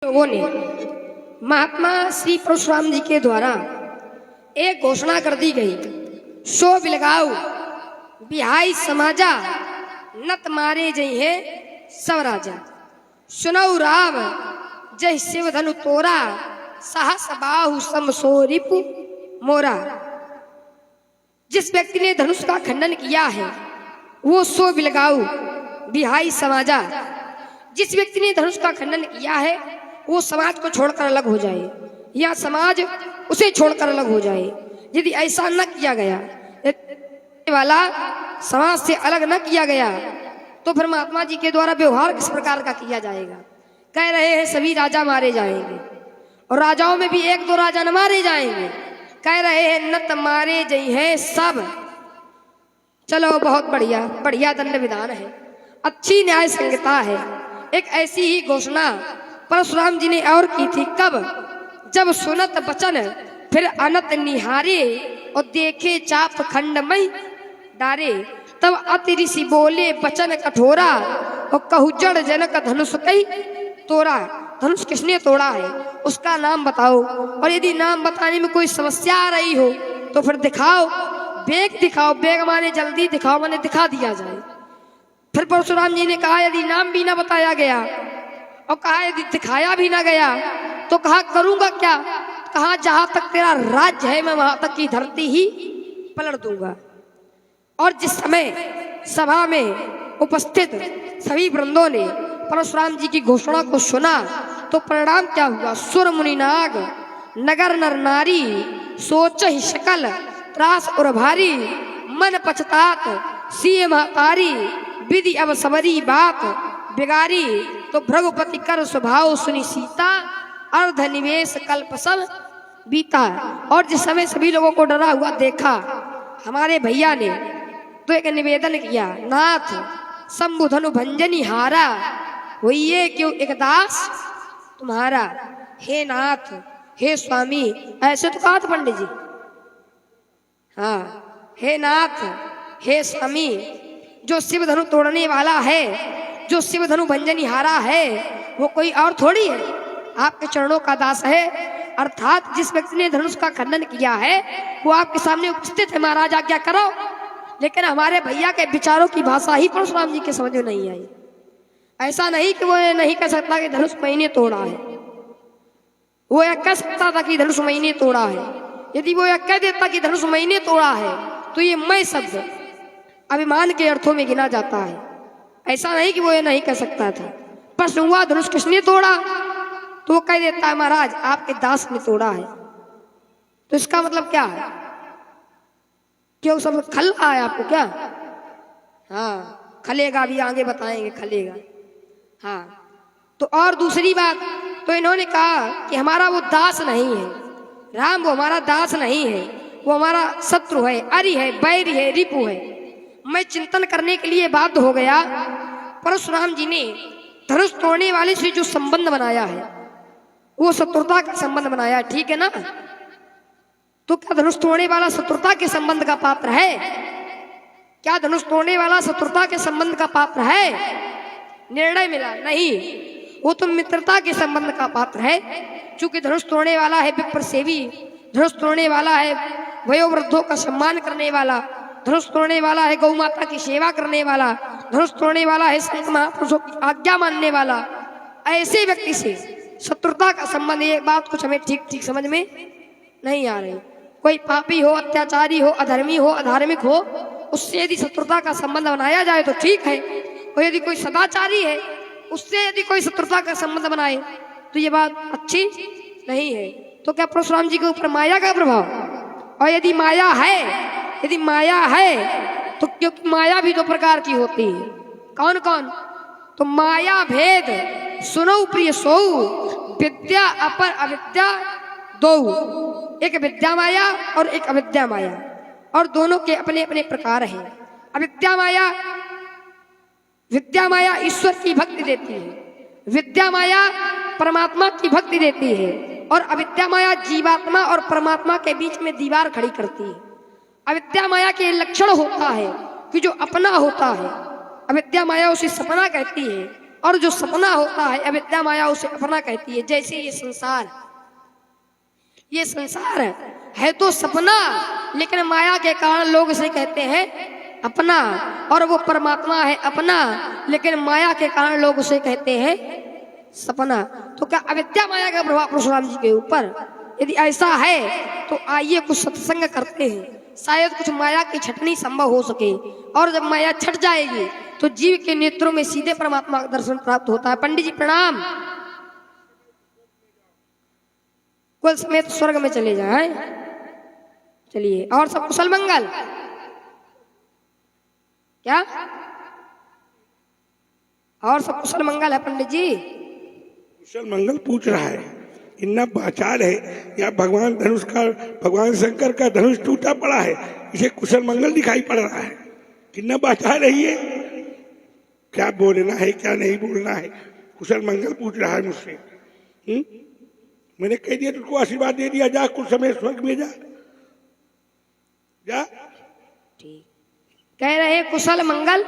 लोगों ने महात्मा श्री परशुराम जी के द्वारा एक घोषणा कर दी गई, सो बिलगाऊ बिहाई समाजा नत मारे जई है सब राजा। सुनऊ राव जय शिव धनु तोरा सहस बाहु समसोरिपु मोरा। जिस व्यक्ति ने धनुष का खंडन किया है वो सो बिलगाऊ बिहाई समाजा। जिस व्यक्ति ने धनुष का खंडन किया है वो समाज को छोड़कर अलग हो जाए या समाज उसे छोड़कर अलग हो जाए। यदि ऐसा न किया गया वाला समाज से अलग न किया गया तो फिर महात्मा जी के द्वारा व्यवहार किस प्रकार का किया जाएगा। कह रहे हैं सभी राजा मारे जाएंगे और राजाओं में भी एक दो राजा न मारे जाएंगे। कह रहे हैं नत मारे जई है सब। चलो बहुत बढ़िया बढ़िया दंड विधान है, अच्छी न्याय संहिता है। एक ऐसी ही घोषणा परशुराम जी ने और की थी, कब? जब सुनत बचन फिर अनत निहारे और देखे चाप खंडमय डारे। तब अति ऋषि बोले बचन कठोरा और कहु जड़ जनक धनुष कई तोड़ा। धनुष किसने तोड़ा है उसका नाम बताओ, और यदि नाम बताने में कोई समस्या आ रही हो तो फिर दिखाओ, बेग दिखाओ। बेग माने जल्दी, दिखाओ माने दिखा दिया जाए। फिर परशुराम जी ने कहा यदि नाम भी ना बताया गया और कहा यदि दिखाया भी ना गया तो कहा करूंगा क्या? कहा जहां तक तेरा राज्य है मैं वहां तक की धरती ही पलट दूंगा। और जिस समय सभा में उपस्थित सभी वृंदों ने परशुराम जी की घोषणा को सुना तो परिणाम क्या हुआ? सुर मुनि नाग नगर नर नारी सोच ही शकल त्रास और भारी मन पछतात सीए महतारी विधि अब सबरी बात बिगारी। तो भृगुपति कर स्वभाव सुनी सीता अर्ध निवेश कल्प सब बीता। और जिस समय सभी लोगों को डरा हुआ देखा हमारे भैया ने तो एक निवेदन किया, नाथ शंभु धनु भंजनी हारा होइए क्यों एक दास तुम्हारा। हे नाथ हे स्वामी, ऐसे तो कहा था पंडित जी। हाँ, हे नाथ हे स्वामी, जो शिव धनु तोड़ने वाला है, जो शिव धनु भंजनी हारा है वो कोई और थोड़ी है, आपके चरणों का दास है। अर्थात जिस व्यक्ति ने धनुष का खंडन किया है वो आपके सामने उपस्थित है, महाराज आज्ञा करो। लेकिन हमारे भैया के विचारों की भाषा ही परशुराम जी के समझ में नहीं आई। ऐसा नहीं कि वो नहीं कह सकता कि धनुष मैंने तोड़ा है, वो यह कह सकता था कि धनुष मैंने तोड़ा है। यदि वो यह कह देता कि धनुष मैंने तोड़ा है तो ये मैं शब्द अभिमान के अर्थों में गिना जाता है। ऐसा नहीं कि वो ये नहीं कह सकता था। प्रश्न हुआ धनुष किसने तोड़ा तो वो कह देता है महाराज आपके दास ने तोड़ा है। तो इसका मतलब क्या है? क्यों सब खल रहा है आपको क्या? हाँ, खलेगा भी, आगे बताएंगे खलेगा। हाँ, तो और दूसरी बात तो इन्होंने कहा कि हमारा वो दास नहीं है, राम वो हमारा दास नहीं है, वो हमारा शत्रु है, अरि है, बैरी है, रिपु है। मैं चिंतन करने के लिए बाध्य हो गया। परशुराम जी ने धनुष तोड़ने वाले से जो संबंध बनाया है वो शत्रुता का संबंध बनाया, ठीक है ना? तो क्या धनुष तोड़ने वाला शत्रुता के संबंध का पात्र है? क्या धनुष तोड़ने वाला शत्रुता के संबंध का पात्र है? निर्णय मिला नहीं, वो तो मित्रता के संबंध का पात्र है। चूंकि धनुष तोड़ने वाला है विप्र सेवी, धनुष तोड़ने वाला है वयोवृद्धों का सम्मान करने वाला, धनुष तोड़ने वाला है गौ माता की सेवा करने वाला, धनुष तोड़ने वाला है संत महापुरुषों की आज्ञा मानने वाला। ऐसे व्यक्ति से शत्रुता का संबंध, ये बात कुछ हमें ठीक ठीक समझ में नहीं आ रही। कोई पापी हो, अत्याचारी हो, अधर्मी हो, अधार्मिक हो, उससे यदि शत्रुता का संबंध बनाया जाए तो ठीक है। और यदि कोई सदाचारी है उससे यदि कोई शत्रुता का संबंध बनाए तो ये बात अच्छी नहीं है। तो क्या परशुराम जी के ऊपर माया का प्रभाव? और यदि माया है तो क्योंकि माया भी दो प्रकार की होती है। कौन कौन? तो माया भेद सुनो प्रिय सो, विद्या अपर अविद्या दो। एक विद्या माया और एक अविद्या माया, और दोनों के अपने अपने प्रकार हैं। विद्या माया ईश्वर की भक्ति देती है, विद्या माया परमात्मा की भक्ति देती है, और अविद्या माया जीवात्मा और परमात्मा के बीच में दीवार खड़ी करती है। अविद्या माया के लक्षण होता है कि जो अपना होता है, अविद्या माया उसे सपना कहती है, और जो सपना होता है अविद्या माया उसे अपना कहती है। जैसे ये संसार है तो सपना, लेकिन माया के कारण लोग इसे कहते हैं अपना, और वो परमात्मा है अपना, लेकिन माया के कारण लोग उसे कहते हैं सपना। तो क्या अविद्या माया का प्रभाव परशुराम जी के ऊपर? यदि ऐसा है तो आइए कुछ सत्संग करते हैं, शायद कुछ माया की छटनी संभव हो सके। और जब माया छट जाएगी तो जीव के नेत्रों में सीधे परमात्मा का दर्शन प्राप्त होता है। पंडित जी प्रणाम। कुल समेत स्वर्ग में चले जाए। चलिए, और सब कुशल मंगल? क्या और सब कुशल मंगल है पंडित जी? कुशल मंगल पूछ रहा है, इतना बाचार है या भगवान शंकर का धनुष टूटा पड़ा है, इसे कुशल मंगल दिखाई पड़ रहा है। कितना बाचार है ये, क्या बोलना है क्या नहीं बोलना है, कुशल मंगल पूछ रहा है मुझसे। मैंने कह दिया तुझको आशीर्वाद दे दिया, जा कुछ समय स्वर्ग में जा। ठीक कह रहे कुशल मंगल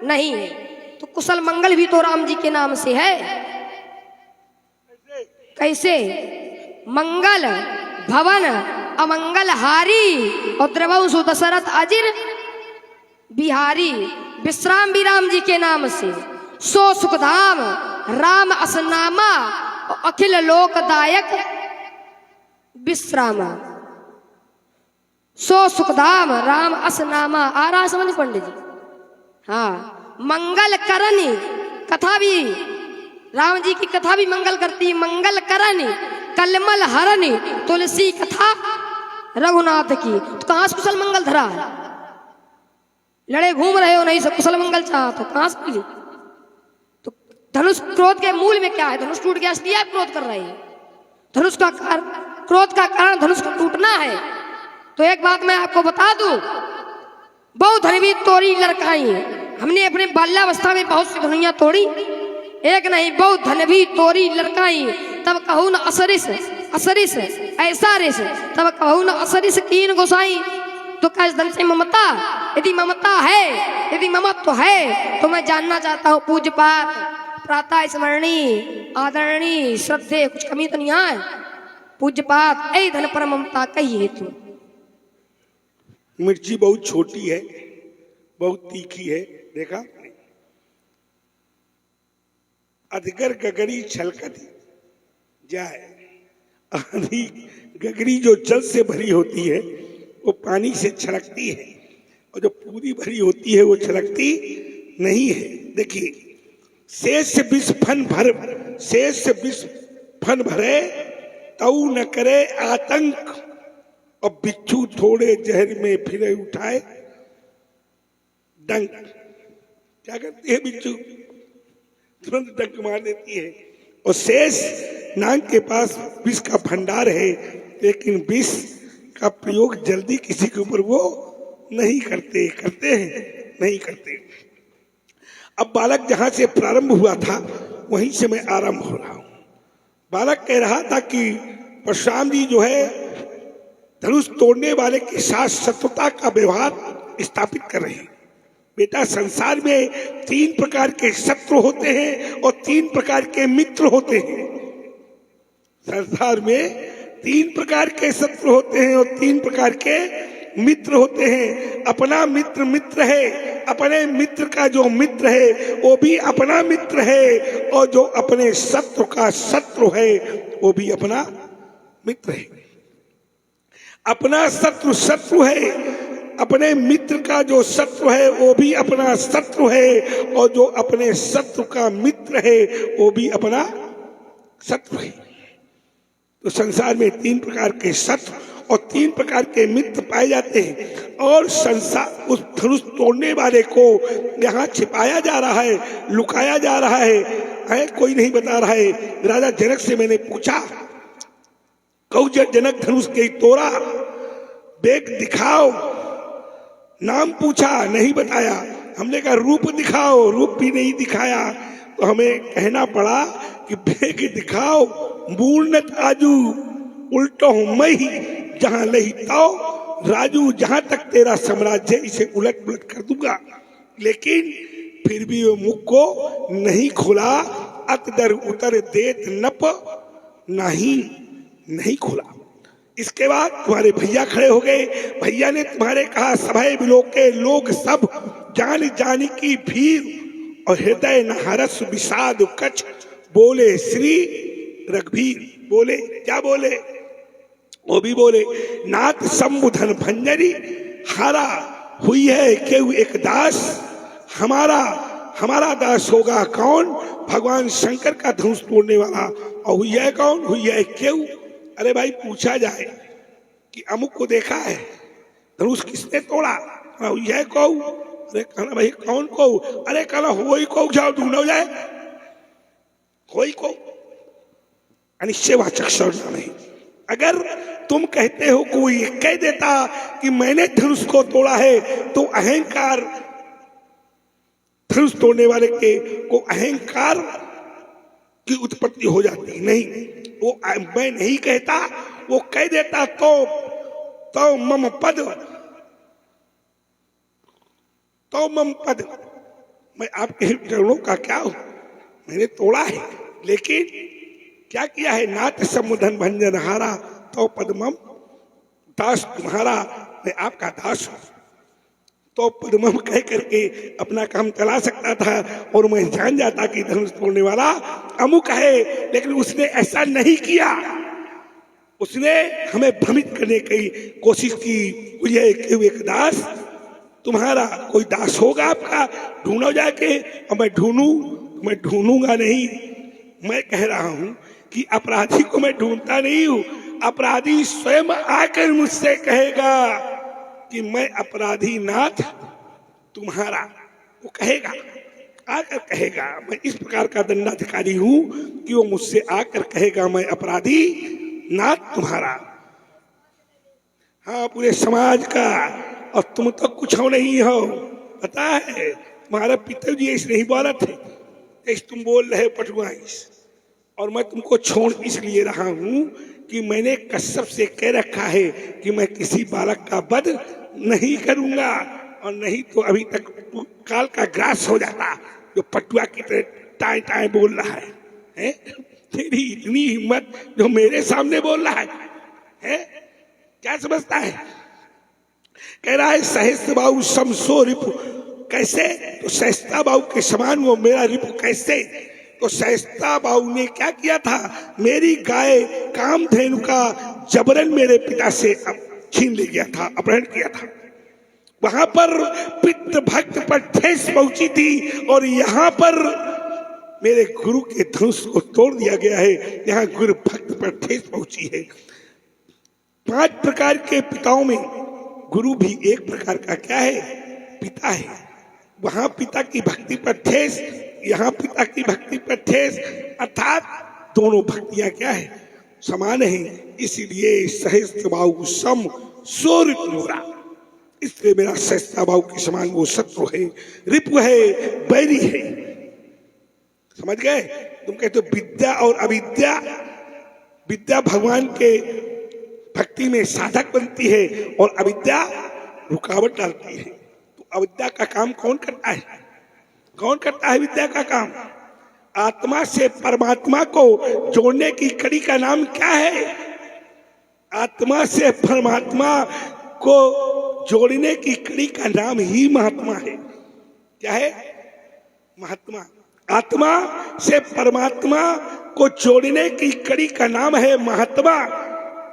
नहीं है, तो कुशल मंगल भी तो राम जी के नाम से है। कैसे? मंगल भवन अमंगल हारी और द्रवंशु दशरथ अजिर बिहारी। विश्राम भी राम जी के नाम से, सो सुखधाम राम असनामा और अखिल लोकदायक विश्राम। सो सुखधाम राम असनामा। आ रहा समझ पंडित जी? हाँ, मंगल करनी कथा भी, राम जी की कथा भी मंगल करती है। मंगल करनी कलमल हरनी तुलसी कथा रघुनाथ की। तो कहां से कुशल मंगल धरा है? लड़े घूम रहे हो, नहीं सब कुशल मंगल चाह तो कहां से मिली? तो धनुष क्रोध के मूल में क्या है? धनुष टूट गया इसलिए आप क्रोध कर रहे हैं। धनुष का क्रोध का कारण धनुष को टूटना है। तो एक बात मैं आपको बता दूं, बहुत धनवी तोड़ी लड़काई। हमने अपने बाल्यावस्था में बहुत सी धनुइयां तोड़ी, एक नहीं बहुत धनवी तोड़ी लड़काई। तब कहूँ न असरिस असरिस ऐसा रिस, तब कहूँ न असरिस कीन गोसाई। तो क्या इस धन से ममता? यदि ममता है, यदि ममत्व है, तो मैं जानना चाहता हूँ पूज्य पाठ प्रातः स्मरणी आदरणी श्रद्धे कुछ कमी तो नहीं है? पूज्य पाठ ऐ धन पर ममता कही हेतु। मिर्ची बहुत छोटी है, बहुत तीखी है, देखा? अधगर गगरी छलकती जाए। आधी गगरी जो जल से भरी होती है वो पानी से छलकती है, और जो पूरी भरी होती है वो छलकती नहीं है। देखिए, शेष विष फन भरे तऊ न करे आतंक, और बिच्छू थोड़े जहर में फिरे उठाए डंक। क्या करती है बिच्छू? तुरंत डंक मार देती है। और शेष नाग के पास विष का भंडार है, लेकिन विष का प्रयोग जल्दी किसी के ऊपर वो नहीं करते हैं नहीं करते। अब बालक जहां से प्रारंभ हुआ था वहीं से मैं आरंभ हो रहा हूं। बालक कह रहा था कि परशुराम जी जो है धनुष तोड़ने वाले के साथ शत्रुता का व्यवहार स्थापित कर रहे हैं। बेटा, संसार में 3 प्रकार के शत्रु होते हैं और 3 प्रकार के मित्र होते हैं। संसार में 3 प्रकार के शत्रु होते हैं और 3 प्रकार के मित्र होते हैं। अपना मित्र मित्र है, अपने मित्र का जो मित्र है वो भी अपना मित्र है, और जो अपने शत्रु का शत्रु है वो भी अपना मित्र है। अपना शत्रु शत्रु है, अपने मित्र का जो शत्रु है वो भी अपना शत्रु है, और जो अपने शत्रु का मित्र है वो भी अपना शत्रु है। तो संसार में 3 प्रकार के शत्रु और 3 प्रकार के मित्र पाए जाते हैं, और संसार उस धनुष तोड़ने वाले को यहाँ छिपाया जा रहा है, लुकाया जा रहा है, कोई नहीं बता रहा है। राजा जनक से मैंने पूछा, कहूँ जनक धनुष के तोड़ा, बेग दिखाओ, नाम पूछा नहीं बताया। हमने कहा रूप दिखाओ, रूप भी नहीं दिखाया। तो हमें कहना पड़ा कि बेग दिखाओ, मूर्णत आजू उल्टो मई जहां लही ताओ राजू, जहां तक तेरा साम्राज्य इसे उलट पुलट कर दूंगा। लेकिन फिर भी वो मुख को नहीं खुला, अतदर उतर देत नप नहीं नहीं खुला। इसके बाद तुम्हारे भैया खड़े हो गए। भैया ने तुम्हारे कहा, सभय बिलोके लोग सब जान जान की भीर और हृदय नहरस विषाद कछ बोले श्री रघुवीर। बोले क्या बोले? वो भी बोले, नाथ संबुधन भंजरी हारा हुई है केव एक दास, हमारा दास होगा कौन? भगवान शंकर का धनुष तोड़ने वाला। और हुई है कौन? हुई है केव। अरे भाई पूछा जाए कि अमुक को देखा है, धनुष किसने तोड़ा? हुई है कौ। अरे कहना भाई कौन को? अरे कहना हो ही को, जाओ ढूंढो जाए हो ही को। अनिश्चयवाचक सर्वनाम है। अगर तुम कहते हो, कोई कह देता कि मैंने धनुष को तोड़ा है, तो अहंकार, धनुष तोड़ने वाले के को अहंकार की उत्पत्ति हो जाती। नहीं, वो मैं नहीं कहता, वो कह देता तो मम पद, मैं आपके चरणों का क्या हूं? मैंने तोड़ा है, लेकिन क्या किया है? नाथ समुधन भंजन हारा तो पद्मम दास तुम्हारा, मैं आपका दास हूं। तो पद्मम कह करके अपना काम चला सकता था और मैं जान जाता कि धनुष तोड़ने वाला अमुक है, लेकिन उसने ऐसा नहीं किया। उसने हमें भ्रमित करने की कोशिश की। मुझे एक दास तुम्हारा, कोई दास होगा आपका, ढूंढो जाके। और मैं ढूंढूंगा नहीं। मैं कह रहा हूं कि अपराधी को मैं ढूंढता नहीं हूं, अपराधी स्वयं आकर मुझसे कहेगा कि मैं अपराधी नाथ तुम्हारा। वो कहेगा, आकर कहेगा। मैं इस प्रकार का दंडाधिकारी हूं कि वो मुझसे आकर कहेगा, मैं अपराधी नाथ तुम्हारा। हाँ, पूरे समाज का। और तुम तो कुछ हो नहीं हो, पता है? तुम्हारे पिताजी ऐसे नहीं बोला थे, ऐसे तुम बोल रहे पटुआईस। और मैं तुमको छोड़ इसलिए रहा हूं कि मैंने कसम से कह रखा है कि मैं किसी बालक का वध नहीं करूंगा। और नहीं तो अभी तक काल का ग्रास हो जाता, जो पटुआ की तरह टाई टाई बोल रहा है? तेरी इतनी हिम्मत जो मेरे सामने बोल रहा है? क्या समझता है? कह रहा है सहस्त्र बाहु समसो रिपु। कैसे? तो सहस्ता बाहु के समान वो मेरा रिपु कैसे? तो सहस्ता बाहु ने क्या किया था? मेरी गाय कामधेनु का जबरन मेरे पिता से छीन ले गया था, अपहरण किया था। वहां पर पितृ भक्त पर ठेस पहुंची थी, और यहाँ पर मेरे गुरु के धनुष को तोड़ दिया गया है। यहाँ गुरु भक्त पर ठेस पहुंची है। 5 प्रकार के पिताओं में गुरु भी एक प्रकार का क्या है? पिता है। वहां पिता की भक्ति पर ठेस, यहाँ पिता की भक्ति पर ठेस, अर्थात दोनों भक्तियां क्या है? समान है। इसलिए सहस्त्र बाहु सम सो रिपुरा, इसलिए मेरा सहस्त्र बाहु के समान वो शत्रु है, रिपु है, बैरी है। समझ गए? तुम कहते हो विद्या और अविद्या, विद्या भगवान के भक्ति में साधक बनती है और अविद्या रुकावट डालती है। तो अविद्या का काम कौन करता है? कौन करता है विद्या का काम? आत्मा से परमात्मा को जोड़ने की कड़ी का नाम क्या है? आत्मा से परमात्मा को जोड़ने की कड़ी का नाम ही महात्मा है। क्या है? महात्मा। आत्मा से परमात्मा को जोड़ने की कड़ी का नाम है महात्मा।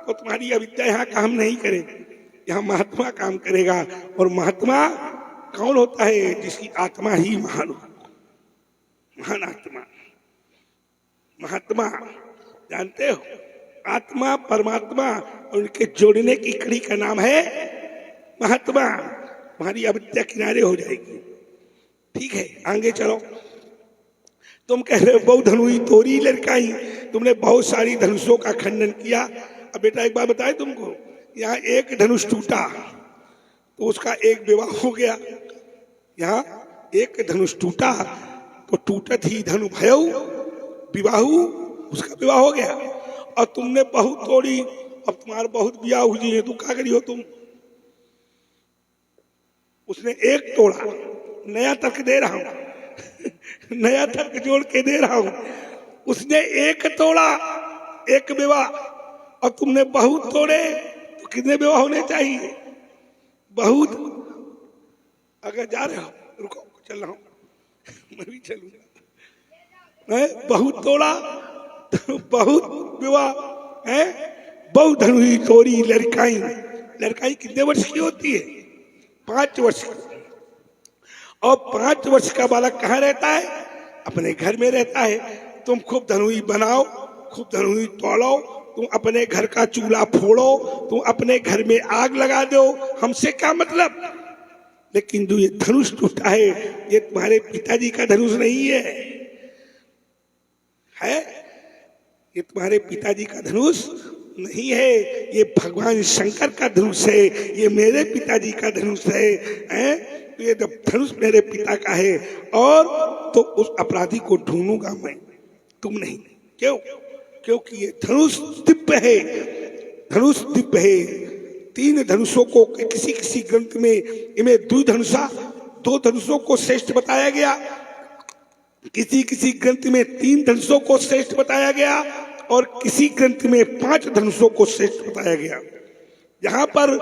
तो तुम्हारी अविद्या यहाँ काम नहीं करेगी, यहाँ महात्मा काम करेगा। और महात्मा कौन होता है? जिसकी आत्मा ही महान हो, महान आत्मा। महात्मा जानते हो? आत्मा परमात्मा और उनके जोड़ने की कड़ी का नाम है महात्मा। तुम्हारी अविद्या किनारे हो जाएगी। ठीक है, आगे चलो। तुम कह रहे हो बहु धनुई तोरी लड़काई, तुमने बहुत सारी धनुषों का खंडन किया। अब बेटा एक बात बताए तुमको, यहाँ एक धनुष टूटा तो उसका एक विवाह हो गया। यहाँ एक धनुष टूटा तो टूटत ही धनु भयऊ विवाहु, उसका विवाह हो गया। और तुमने बहुत तोड़ी, अब तुम्हारा बहुत ब्याह हुई है, तुम क्या करी हो? तुम उसने एक तोड़ा, नया तर्क दे रहा हूं, नया तर्क जोड़ के दे रहा हूं। उसने एक तोड़ा, एक विवाह, और तुमने बहुत तोड़े, तो कितने विवाह होने चाहिए? बहुत। अगर जा रहे हो, रुको, चल रहा हूं, मैं भी चलूंगा। बहुत तोड़ा तो बहुत विवाह है। बहुत धनुई तोड़ी लड़काई। लड़काई कितने वर्ष की होती है? 5 वर्ष की। और 5 वर्ष का बालक कहाँ रहता है? अपने घर में रहता है। तुम खूब धनुई बनाओ, खूब धनुई तोड़ो, तुम अपने घर का चूल्हा फोड़ो, तुम अपने घर में आग लगा दो, हमसे क्या मतलब? लेकिन जो ये धनुष टूटा है, ये तुम्हारे पिताजी का धनुष नहीं है। ये तुम्हारे पिताजी का धनुष नहीं है, ये भगवान शंकर का धनुष है, ये मेरे पिताजी का धनुष है, तो ये जब धनुष मेरे पिता का है, और तो उस अपराधी को ढूंढूंगा मैं, तुम नहीं। क्यों? क्योंकि ये धनुष दिव्य है। धनुष दिव्य है। 3 धनुषों को किसी किसी ग्रंथ में इन्हें द्विधनुषा, 2 धनुषों को श्रेष्ठ बताया गया, किसी किसी ग्रंथ में 3 धनुषों को श्रेष्ठ बताया गया, और किसी ग्रंथ में 5 धनुषों को श्रेष्ठ बताया गया। जहां पर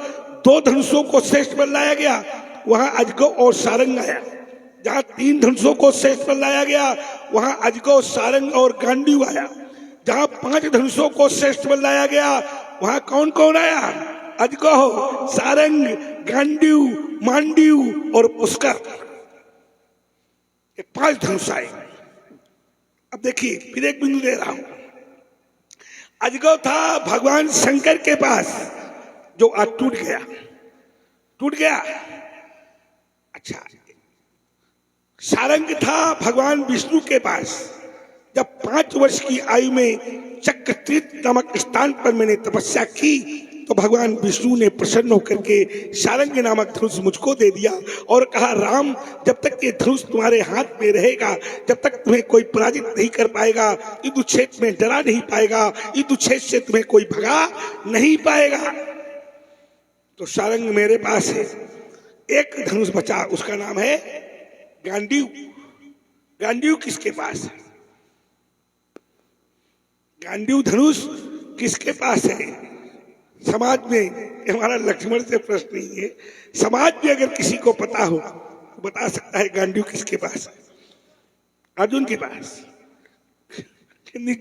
2 धनुषों को श्रेष्ठ बताया गया, वहां अजगो और सारंग आया। जहां 3 धनुषों को श्रेष्ठ बताया गया, वहां अजगो, सारंग और गांडीव आया। जहां 5 धनुषों को श्रेष्ठ बताया गया, वहां कौन कौन आया? अजगो, सारंग, गांडीव, मांडीव और पुष्कर। 5 धनुष आए। अब देखिए, फिर एक बिंदु दे रहा हूं। अजगो था भगवान शंकर के पास, जो आज टूट गया। टूट गया। अच्छा, सारंग था भगवान विष्णु के पास। जब 5 वर्ष की आयु में चक्रतीर्थ नामक स्थान पर मैंने तपस्या की, तो भगवान विष्णु ने प्रसन्न होकर के सारंग नामक धनुष मुझको दे दिया और कहा, राम, जब तक ये धनुष तुम्हारे हाथ में रहेगा, जब तक तुम्हें कोई पराजित नहीं कर पाएगा, युद्धक्षेत्र में डरा नहीं पाएगा, युद्धक्षेत्र से तुम्हें कोई भगा नहीं पाएगा। तो सारंग मेरे पास है। एक धनुष बचा, उसका नाम है गांडीव। गांडीव किसके पास है? गांडीव धनुष किसके पास है? समाज में, हमारा लक्ष्मण से प्रश्न नहीं है, समाज में अगर किसी को पता हो तो बता सकता है गांडीव किसके पास है? अर्जुन के पास। कितने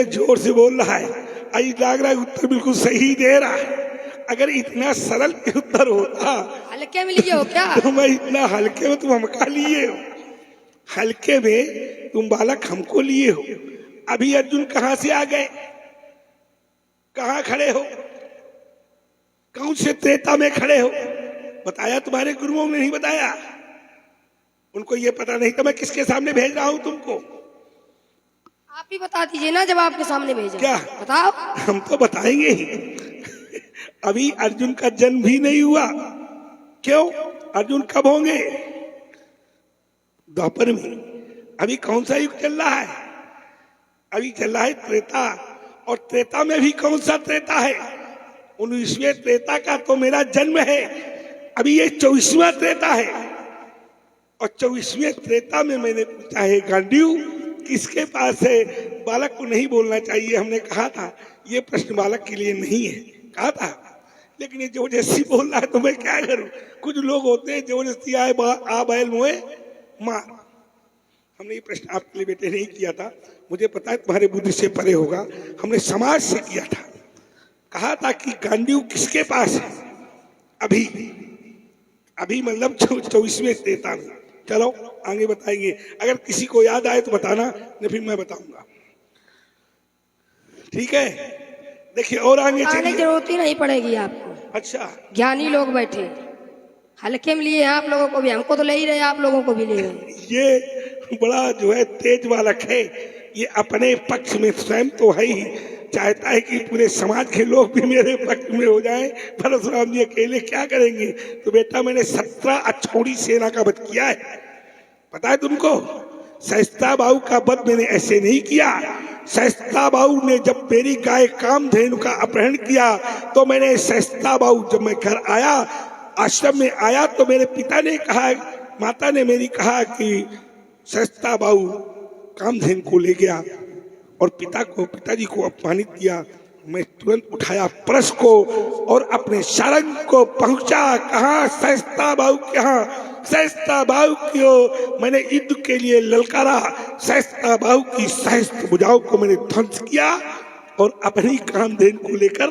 जोर से बोल रहा है। आज लग रहा है उत्तर बिल्कुल सही दे रहा है। अगर इतना सरल उत्तर होता, हल्के में लिए हो क्या? तो मैं इतना हल्के में तुम हमका लिए हो, हल्के में तुम बालक हमको लिए हो। अभी अर्जुन कहां से आ गए? कहां खड़े हो? कौन से त्रेता में खड़े हो? बताया तुम्हारे गुरुओं ने नहीं बताया? उनको ये पता नहीं था मैं किसके सामने भेज रहा हूं तुमको। आप ही बता दीजिए ना, जब आपके सामने भेजा। क्या बताओ? हम तो बताएंगे ही। अभी अर्जुन का जन्म भी नहीं हुआ। क्यों? अर्जुन कब होंगे? द्वापर में। अभी कौन सा युग चल रहा है? अभी चल रहा है त्रेता। और त्रेता में भी कौन सा त्रेता है? 19वें त्रेता का तो मेरा जन्म है। अभी ये 24वां त्रेता है। और 24वें त्रेता में मैंने पूछा है गांडीव किसके पास है? बालक को नहीं बोलना चाहिए, हमने कहा था। ये प्रश्न बालक के लिए नहीं है, कहा था। लेकिन ये जबरदस्ती बोल रहा है तो मैं क्या करूं? कुछ लोग होते हैं जबरदस्ती आए आ बैल मुए मार। हमने ये प्रश्न आपके लिए बेटे नहीं किया था, मुझे पता है तुम्हारे बुद्धि से परे होगा। हमने समाज से किया था। कहा था कि गांडीव किसके पास है? अभी मतलब 24वें त्रेता में। चलो आगे बताएंगे। अगर किसी को याद आए तो बताना, नहीं फिर मैं बताऊंगा। ठीक है, देखिए और आगे आने की जरूरत ही नहीं पड़ेगी आपको। अच्छा, ज्ञानी लोग बैठे, हल्के में लिए आप लोगों को भी, हमको तो ले ही रहे, आप लोगों को भी ले रहे। ये बड़ा जो है तेज बालक है। ये अपने पक्ष में स्वयं तो है ही, चाहता है कि पूरे समाज के लोग भी मेरे पक्ष में हो जाएं। परशुराम जी अकेले क्या करेंगे? तो बेटा मैंने 17 अछौड़ी सेना का वध किया है, पता है तुमको? सहस्ता बाहु का वध मैंने ऐसे नहीं किया। सहस्ता बाहु ने जब मेरी गाय कामधेनु का अपहरण किया, तो मैंने सहस्ता बाहु, जब मैं घर आया, आश्रम में आया, तो मेरे पिता ने कहा माता ने मेरी कहा कि सस्ता बाऊ कामधेन को ले गया और पिताजी को अपमानित किया। मैं तुरंत उठाया परस को और अपने सारंग को पहुंचा। कहा सस्ता बाऊ के यहाँ, सस्ता बाऊ को मैंने युद्ध के लिए ललकारा। सस्ता बाऊ की सहस्त्र भुजाओं को मैंने ध्वंस किया और अपनी कामधेन को लेकर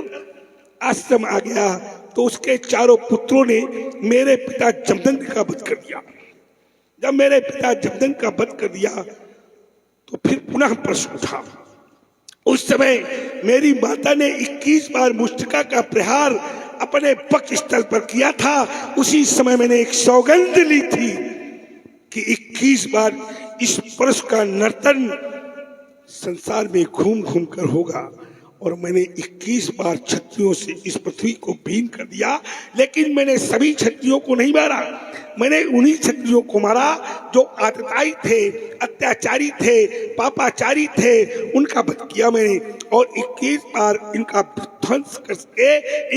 आश्रम आ गया। तो उसके चारों पुत्रों ने मेरे पिता जमदग्नि का वध कर दिया। जब मेरे पिता जमदग्नि का वध कर दिया तो फिर पुनः प्रश्न उठा। उस समय मेरी माता ने 21 बार मुष्टिका का प्रहार अपने पक्ष स्थल पर किया था। उसी समय मैंने एक सौगंध ली थी कि 21 बार इस परश का नर्तन संसार में घूम घूम कर होगा। और मैंने 21 बार क्षत्रियों से इस पृथ्वी को भीन कर दिया, लेकिन मैंने सभी क्षत्रियों को नहीं मारा। मैंने उन्हीं क्षत्रियों को मारा जो आतताई थे, अत्याचारी थे, पापाचारी थे, उनका वध किया मैंने। और 21 बार इनका ध्वंस करके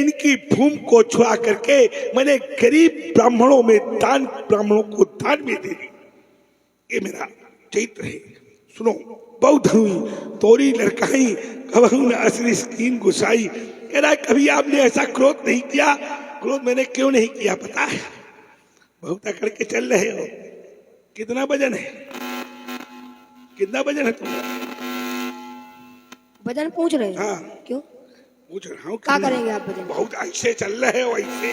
इनकी भूमि को छुड़ा करके मैंने गरीब ब्राह्मणों में दान, ब्राह्मणों को दान में दे दी। ये मेरा चरित्र है। सुनो, बहुत हुई तोरी लड़काई कबहू न असली स्कीन गुसाई। कह रहा है कभी आपने ऐसा क्रोध नहीं किया। क्रोध मैंने क्यों नहीं किया पता है? बहुत अकड़ के चल रहे हो। कितना वजन है? कितना वजन है तुम्हारा? वजन पूछ रहे हो? हाँ, क्यों पूछ रहा हूँ। क्या करेंगे आप वजन? बहुत ऐसे चल रहे हो, ऐसे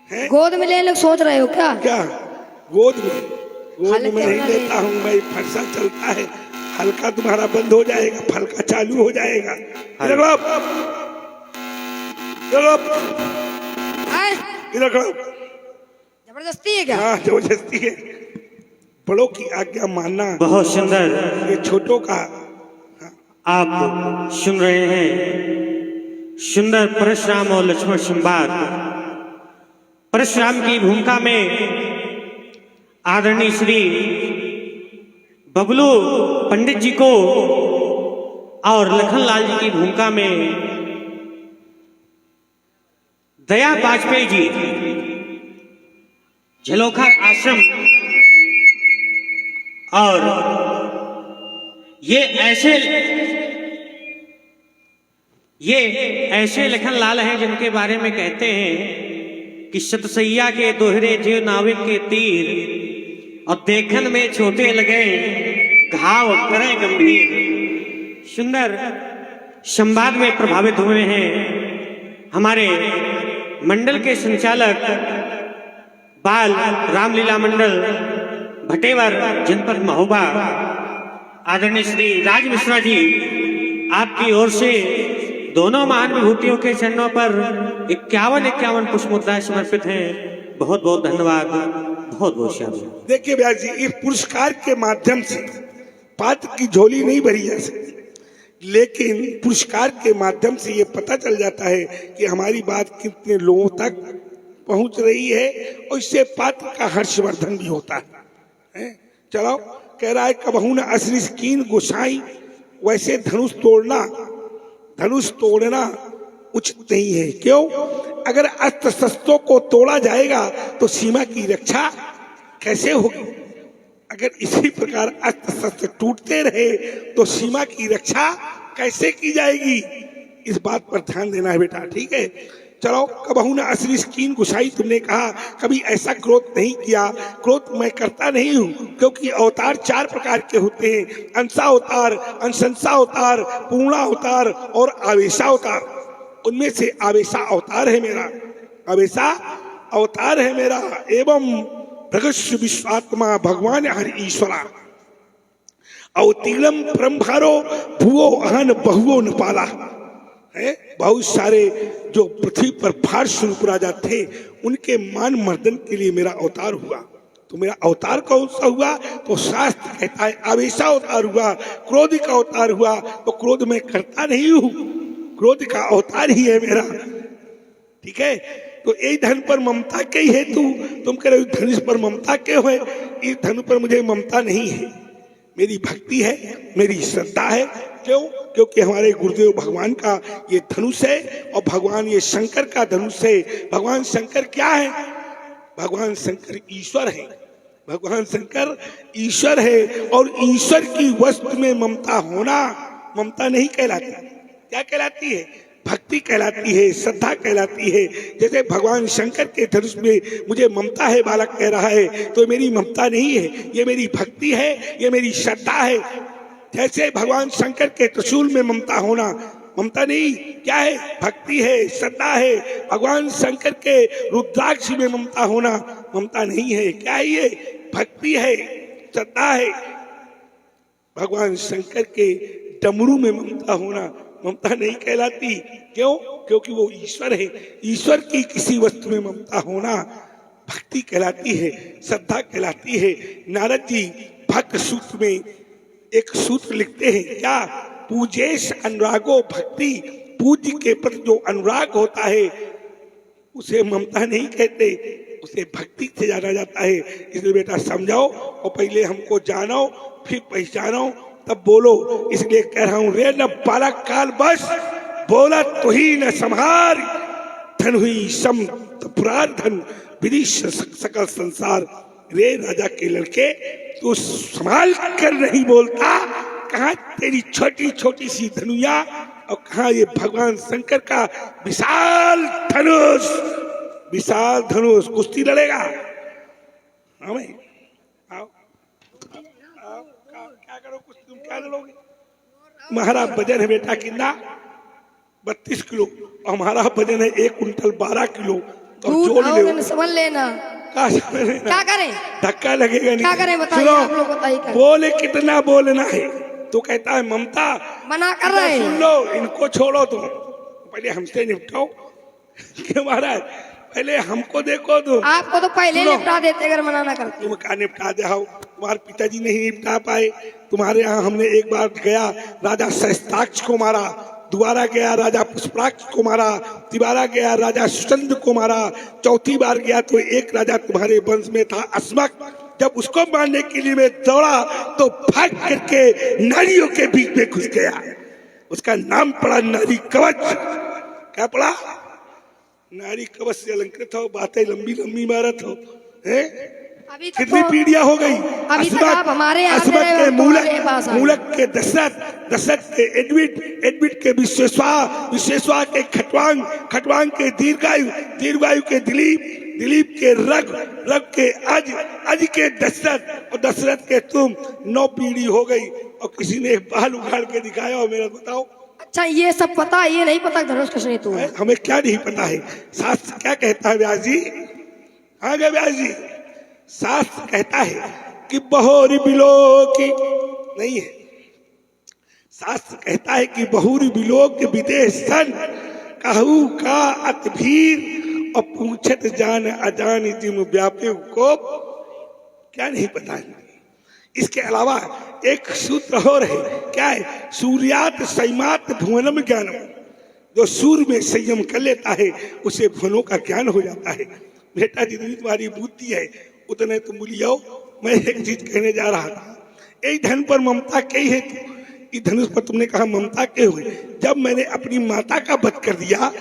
हैं। गोद में लेने सोच रहे हो क्या? क्या गोद में? गोद हल्के में नहीं वाला लेता हूँ मैं। फरसा चलता है, हल्का तुम्हारा बंद हो जाएगा, फलका चालू हो जाएगा। जबरदस्ती है क्या? हाँ, जबरदस्ती है। बड़ों की आज्ञा मानना। बहुत सुंदर। ये छोटों का। आप सुन रहे हैं सुंदर परशुराम और लक्ष्मण संवाद। परशुराम की भूमिका में आदरणीय श्री बबलू पंडित जी को और लखनलाल जी की भूमिका में दया वाजपेयी जी, झलोखर आश्रम। और ये ऐसे लखनलाल हैं जिनके बारे में कहते हैं कि सतसैया के दोहरे जीव नाविक के तीर और देखन में छोटे लगे घाव करें गंभीर। सुंदर संवाद में प्रभावित हुए हैं हमारे मंडल के संचालक बाल रामलीला मंडल भटेवर जनपद महोबा आदरणीय श्री राज मिश्रा जी। आपकी ओर से दोनों महान विभूतियों के चरणों पर 51 पुष्पमुद्राएं समर्पित हैं। बहुत बहुत धन्यवाद, बहुत बहुत शाबाश। देखिए व्यास जी, इस पुरस्कार के माध्यम से पात्र की झोली नहीं भरी जा सकती, लेकिन पुरस्कार के माध्यम से ये पता चल जाता है कि हमारी बात कितने लोगों तक पहुंच रही है और इससे पात्र का हर्षवर्धन भी होता है। चलो, कह रहा है कबहू न असली कीन गोसाई। वैसे धनुष तोड़ना उचित नहीं है। क्यों? अगर अस्त्र शस्त्रों को तोड़ा जाएगा तो सीमा की रक्षा कैसे होगी? अगर इसी प्रकार अस्त्र शस्त्र टूटते रहे तो सीमा की रक्षा कैसे की जाएगी? इस बात पर ध्यान देना है बेटा, ठीक है? चलो, कबहू न असली कीन गुसाई। तुमने कहा कभी ऐसा क्रोध नहीं किया। क्रोध मैं करता नहीं हूँ, क्योंकि अवतार 4 प्रकार के होते हैं: अंशा अवतार, अंशंसा अवतार, पूर्णा अवतार और आवेशा अवतार। उनमें से आवेशा अवतार है मेरा, आवेशा अवतार है मेरा। एवं भगस्व विश्वात्मा भगवान हरि ईश्वरा अवतीर्णम परमभारो भुवो अहन बहुओ न पाला है। बहुत सारे जो पृथ्वी पर भार स्वरूप राजा थे, उनके मान मर्दन के लिए मेरा अवतार हुआ। तो मेरा अवतार कौन सा हुआ? तो शास्त्र कहता है आवेशा अवतार हुआ, क्रोध का अवतार हुआ। तो क्रोध मैं करता नहीं हूँ, क्रोध का अवतार ही है मेरा, ठीक है? तो यही धन पर ममता के ही हेतु तुम कह रहे हो धनुष पर ममता क्यों है? इस धनु पर मुझे ममता नहीं है, मेरी भक्ति है, मेरी श्रद्धा है। क्यों? क्योंकि हमारे गुरुदेव भगवान का ये धनुष है और भगवान ये शंकर का धनुष है। भगवान शंकर क्या है? भगवान शंकर ईश्वर है। भगवान शंकर ईश्वर है और ईश्वर की वस्तु में ममता होना ममता नहीं कहलाती। क्या कहलाती है? भक्ति कहलाती है, श्रद्धा कहलाती है। जैसे भगवान शंकर के धनुष में मुझे ममता है बालक कह रहा है, तो मेरी ममता नहीं है, ये मेरी भक्ति है, ये मेरी श्रद्धा है। जैसे भगवान शंकर के त्रिशूल में ममता होना ममता नहीं, क्या है? भक्ति है, श्रद्धा है। भगवान शंकर के रुद्राक्ष में ममता होना ममता नहीं है, क्या है? ये भक्ति है, श्रद्धा है। भगवान शंकर के डमरू में ममता होना ममता नहीं कहलाती। क्यों? क्योंकि वो ईश्वर है। ईश्वर की किसी वस्तु में ममता होना भक्ति कहलाती है, श्रद्धा कहलाती है। नारद जी भक्त सूत्र में एक सूत्र लिखते हैं, क्या? पूजेश अनुरागो भक्ति। पूज्य के प्रति जो अनुराग होता है उसे ममता नहीं कहते, उसे भक्ति से जाना जाता है। इसलिए बेटा समझाओ और पहले हमको जानो फिर पहचानो तब बोलो। इसलिए कह रहा हूं, रे न बालक काल बस बोला तो ही न संहार, धन हुई सम पुरार धन विधि सकल संसार। रे राजा के लड़के तू संभाल कर नहीं बोलता, कहाँ तेरी छोटी छोटी सी धनुया और कहाँ ये भगवान शंकर का विशाल धनुष। विशाल धनुष कुश्ती लड़ेगा? हाँ भाई आओ, क्या करो कुश्ती, तुम क्या लड़ोगे? तुम्हारा वजन है बेटा कितना? 32 किलो और हमारा वजन है 1 कुंटल 12 किलो। और जोड़ ले, समझ लेना। क्या करें? धक्का लगेगा नहीं। क्या करें बताइए, आप लोग बताइए। बोले कितना बोलना है? तो कहता है ममता मना कर रहे हैं। सुन लो, इनको छोड़ो, तुम पहले हमसे निपटाओ। क्यों महाराज? पहले हमको देखो तुम। आपको तो पहले निपटा देते अगर मना ना करते। तुम क्या निपटा दे? तुम्हारे पिताजी नहीं निपटा पाए। तुम्हारे यहाँ हमने एक बार गया, राजा सहस्त्राक्ष को मारा, दोबारा गया राजा पुष्पराक्ष को मारा, तिबारा गया राजा सुचंद्र को मारा, चौथी बार गया तो एक राजा तुम्हारे वंश में था अस्मक। जब उसको मारने के लिए मैं दौड़ा तो भाग करके नारियों के बीच में घुस गया। उसका नाम पड़ा नारी कवच। क्या पड़ा? नारी कवच से अलंकृत हो, बातें लंबी लंबी मारत हो। कितनी पीढ़ियां हो गई। अभी तक आप हमारे अस्मक के मूलक के दशरथ के एडविट के विश्वेश्वा के खटवांग के दीर्घायु के दिलीप के रग के अज के दशरथ और दशरथ के तुम। 9 पीढ़ी हो गई और किसी ने बाल उखाड़ के दिखाया हो मेरा? बताओ। अच्छा ये सब पता, ये नहीं पता धनुष किसने तोड़ा है? हमें क्या नहीं पता है? शास्त्र क्या कहता है व्यास जी? हाँ गए व्यास जी? शास्त्र कहता है कि बहुरी बिलोक नहीं है। शास्त्र कहता है कि बहुरी बिलोक विदेश सन कहू का अतभीर और पूछत जान अजान जिम व्यापे को। क्या नहीं पता है? इसके अलावा एक सूत्र और है, क्या है? सूर्यात संयमात भुवनम ज्ञानम। जो सूर्य में संयम कर लेता है उसे भुवनों का ज्ञान हो जाता है। बेटा जितनी तुम्हारी बुद्धि है उतने तुम बोलियो। मैं एक चीज कहने जा रहा था, एक धन पर ममता कही है तू, इस धनुष पर तुमने कहा ममता के हुए। जब मैंने अपनी माता का वध कर दिया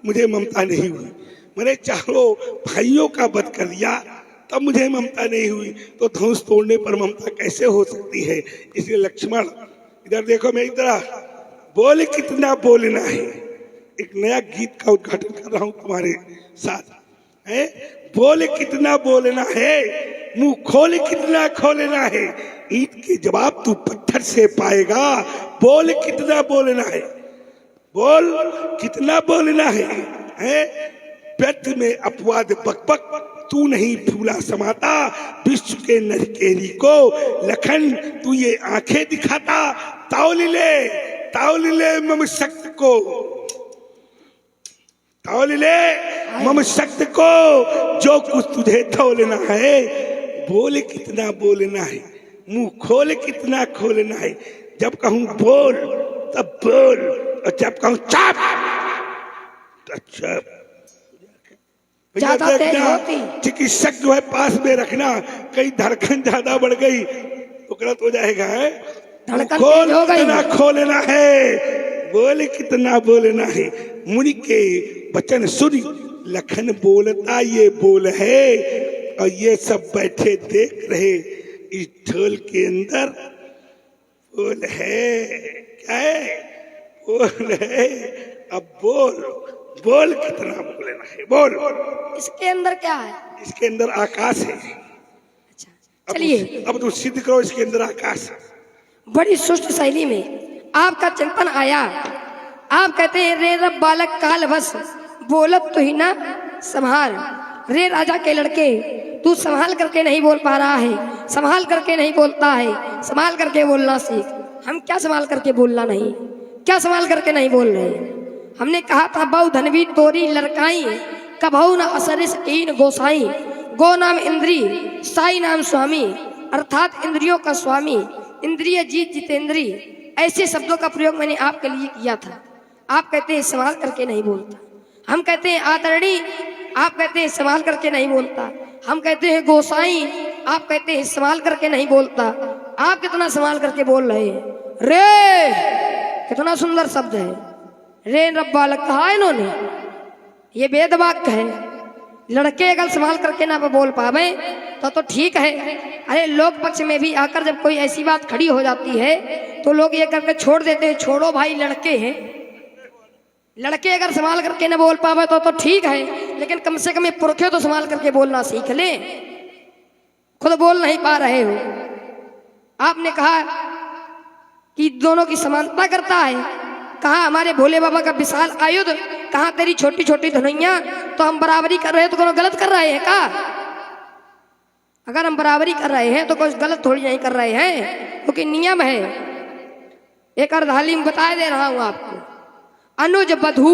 मुझे ममता नहीं हुई। मैंने चारों भाइयों का वध कर दिया तब मुझे ममता नहीं हुई। तो धनुष तोड़ने पर ममता कैसे हो सकती है? इसलिए लक्ष्मण इधर देखो, मेरी तरह बोल कितना बोलना है। एक नया गीत का उद्घाटन कर रहा हूं तुम्हारे साथ है। बोल कितना बोलना है, मुंह खोल कितना खोलना है, ईंट के जवाब तू पत्थर से पाएगा। बोल कितना बोलना है, बोल कितना बोलना है? व्यर्थ में अपवाद बकबक तू नहीं फूला समाता, विश्व के नरकेरी को लखन तू ये आंखें दिखाता। ताउल ले मम शक्त को, ताउल ले मम शक्त को, जो कुछ तुझे तौलना है। बोल कितना बोलना है, मुंह खोल कितना खोलना है। जब कहूं बोल तब बोल और जब कहूं चुप तो चुप। चिकित्सक जो है पास में रखना, कहीं धड़कन ज्यादा बढ़ गई तो गलत हो जाएगा। है खोल कितना खोलना है, बोल कितना बोलना है। मुनि के वचन सुनी लखन बोलता ये बोल है, और ये सब बैठे देख रहे। इस ढोल के अंदर बोल है, क्या है? बोल है। अब बोल बोल, कितना बोलना है बोल। इसके अंदर क्या है? इसके अंदर आकाश है। अच्छा अब चलिए, अब तुम सिद्ध करो, इसके अंदर आकाश है। बड़ी सुष्ट शैली में आपका चिंतन आया। आप कहते हैं, रे रब बालक काल बस बोलत तो ही ना संभाल। रे राजा के लड़के, तू संभाल करके नहीं बोल पा रहा है, संभाल करके नहीं बोलता है, संभाल करके बोलना सीख। हम क्या संभाल करके बोलना नहीं, क्या संभाल करके नहीं बोल रहे? हमने कहा था, बहु धनवी तोरी लड़काई, कभऊ न असरिस कीन गोसाई। गो नाम इंद्री, साई नाम स्वामी, अर्थात इंद्रियों का स्वामी, इंद्रिय जीत जितेंद्री। ऐसे शब्दों का प्रयोग मैंने आपके लिए किया था। आप कहते हैं संभाल करके नहीं बोलता। हम कहते हैं आदरणी, आप कहते हैं संभाल करके नहीं बोलता। हम कहते हैं गोसाई, आप कहते हैं संभाल करके नहीं बोलता। आप कितना संभाल करके बोल रहे हैं? रे, कितना सुंदर शब्द है। रे रब बालक कहा इन्होंने, ये वेद वाक्य है। लड़के अगर संभाल करके ना बोल पावे तो ठीक है। अरे लोक पक्ष में भी आकर जब कोई ऐसी बात खड़ी हो जाती है तो लोग ये करके छोड़ देते हैं, छोड़ो भाई लड़के हैं। लड़के अगर संभाल करके न बोल पावे तो ठीक है, लेकिन कम से कम ये पुरखे तो संभाल करके बोलना सीख ले। खुद बोल नहीं पा रहे हो। आपने कहा कि दोनों की समानता करता है, कहा हमारे भोले बाबा का विशाल आयुध, कहा तेरी छोटी छोटी धनुइया, तो हम बराबरी कर रहे हैं तो कोई गलत कर रहे हैं का? अगर हम बराबरी कर रहे हैं तो कोई गलत थोड़ी नहीं कर रहे हैं, क्योंकि नियम है। एक अर्धालीम बता दे रहा हूं आपको। अनुज बधू,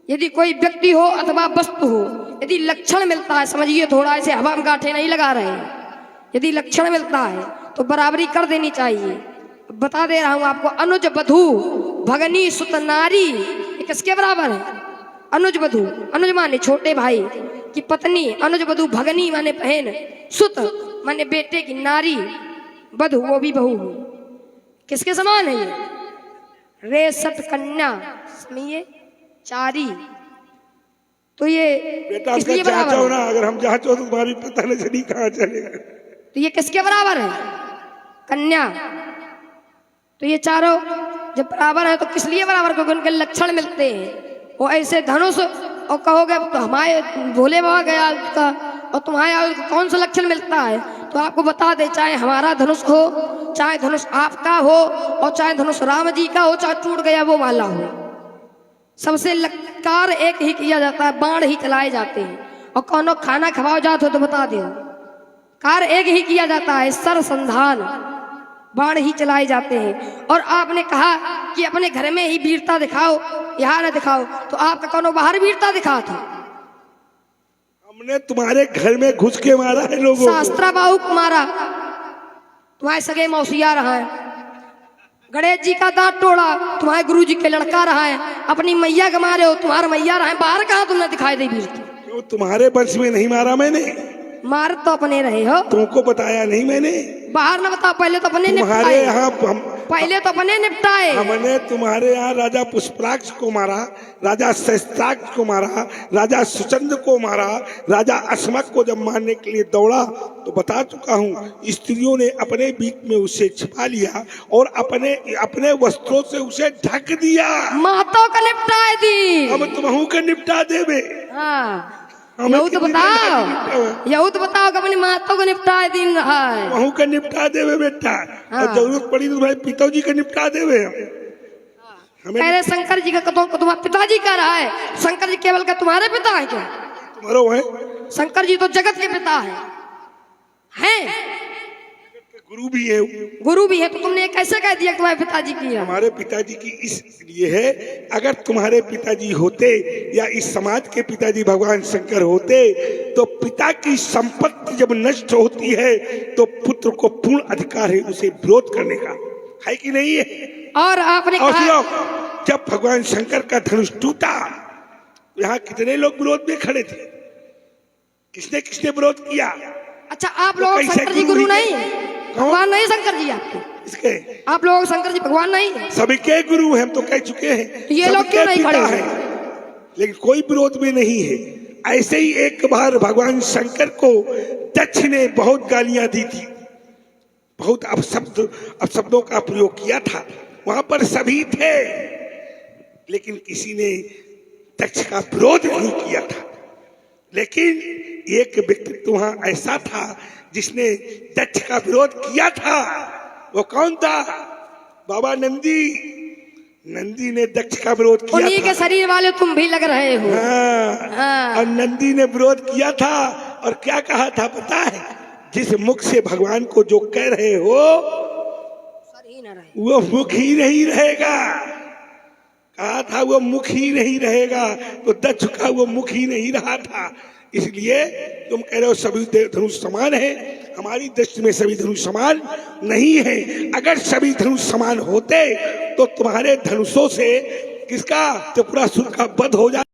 यदि कोई व्यक्ति हो अथवा वस्तु हो, यदि लक्षण मिलता है, समझिए थोड़ा ऐसे हवा में गांठे नहीं लगा रहे हैं, यदि लक्षण मिलता है तो बराबरी कर देनी चाहिए। बता दे रहा हूं आपको, अनुज बधू भगनी सुत नारी, ये किसके बराबर है? अनुज बधू, अनुज माने छोटे भाई की पत्नी, अनुज बधू भगनी माने बहन, सुत माने बेटे की, नारी बधू वो भी बहू हुई। किसके समान है ये? रे सत कन्या समिये चारी। तो ये बेटा किसके आपका बराबर जांचो है? ना, अगर हम जांचो तो तुम्हारी पता नहीं चली कहाँ चलेगा। तो ये किसके बराबर है? कन्या। तो ये चारों जब बराबर है तो किस लिए बराबर? क्योंकि उनके लक्षण मिलते हैं। वो ऐसे धनुष, और कहोगे तो हमारे भोले बाबा गया का और तुम्हारे कौन सा लक्षण मिलता है? तो आपको बता दे, चाहे हमारा धनुष हो, चाहे धनुष आपका हो, और चाहे धनुष राम जी का हो, चाहे टूट गया वो वाला हो, सबसे लकार एक ही किया जाता है, बाण ही चलाए जाते हैं। और कौनो खाना खवाओ जाते हो तो बता दो, कार एक ही किया जाता है, सर संधान, बाण ही चलाए जाते हैं। और आपने कहा कि अपने घर में ही वीरता दिखाओ, यहाँ न दिखाओ, तो आपका कौनो बाहर वीरता दिखा था? हमने तुम्हारे घर में घुस के मारा है लोगों को। शास्त्रा बाहु को मारा, तुम्हारे सगे मौसिया रहा है, गणेश जी का दांत तोड़ा, तुम्हारे गुरु जी के लड़का रहा है, अपनी मैया के मारे हो, तुम्हारा मैया रहा है, बाहर कहाँ तुमने दिखाई दे वीरता? क्यों तुम्हारे वंश में नहीं मारा मैंने? मार तो अपने रहे हो, तुमको बताया नहीं मैंने? बाहर न बताओ, पहले तो अपने तुम्हारे निपटाए, यहाँ पहले तो अपने निपटाए। हमने तुम्हारे यहाँ राजा पुष्पराक्ष को मारा, राजा शस्त्राक्ष को मारा, राजा सुचंद्र को मारा, राजा अस्मक को जब मारने के लिए दौड़ा तो बता चुका हूँ, स्त्रियों ने अपने बीच में उसे छिपा लिया और अपने वस्त्रों से उसे ढक दिया। मातों का निपटाए दी। अब तुमहू के निपटा देवे। हाँ, हमें यहू तो कितनी बताओ, देर यहू तो बताओ कि अपनी मातों को निपटाए दिन रहा है। वहू का निपटा देवे बेटा। हाँ। और जरूरत पड़ी तो भाई पिताजी का निपटा देवे। हमें कह रहे शंकर जी का तुम्हारा पिताजी कह रहा है, शंकर जी केवल का तुम्हारे पिता है क्या? तुम्हारो है, शंकर जी तो जगत के पिता हैं, गुरु भी है, गुरु भी है। तो तुमने कैसे कह दिया कि तुम्हारे पिताजी की है? हमारे पिताजी की इसलिए है, अगर तुम्हारे पिताजी होते या इस समाज के पिताजी भगवान शंकर होते तो पिता की संपत्ति जब नष्ट होती है तो पुत्र को पूर्ण अधिकार है उसे विरोध करने का, है कि नहीं है? और आपने और कहा, जब भगवान शंकर का धनुष टूटा, यहाँ कितने लोग विरोध में खड़े थे? किसने किसने विरोध किया? अच्छा आप लोग कैसे शंकर जी गुरु गुरु जी नहीं, भगवान नहीं शंकर जी आपके? इसके आप लोग शंकर जी भगवान नहीं? सभी के गुरु हैं, हम तो कह चुके हैं। ये लोग सबके क्यों नहीं पिता खड़े हैं, लेकिन कोई विरोध में नहीं है। ऐसे ही एक बार भगवान शंकर को दक्ष ने बहुत गालियां दी थी, बहुत अपशब्दों का प्रयोग किया था। वहां पर सभी थे, लेकिन किसी ने दक्ष का विरोध नहीं किया था। लेकिन एक व्यक्तित्व वहां ऐसा था जिसने दक्ष का विरोध किया था। वो कौन था? बाबा नंदी। नंदी ने दक्ष का विरोध किया उन्हीं था। के शरीर वाले तुम भी लग रहे हो। हाँ। और नंदी ने विरोध किया था और क्या कहा था पता है? जिस मुख से भगवान को जो कह रहे हो सर ही न रहे। वो मुख ही नहीं रहेगा। कहा था वो मुख ही नहीं रहेगा, तो दक्ष का वो मुख ही नहीं रहा था। इसलिए तुम कह रहे हो सभी धनुष समान है। हमारी दृष्टि में सभी धनुष समान नहीं है। अगर सभी धनुष समान होते तो तुम्हारे धनुषों से किसका त्रिपुरासुर का वध हो जाता।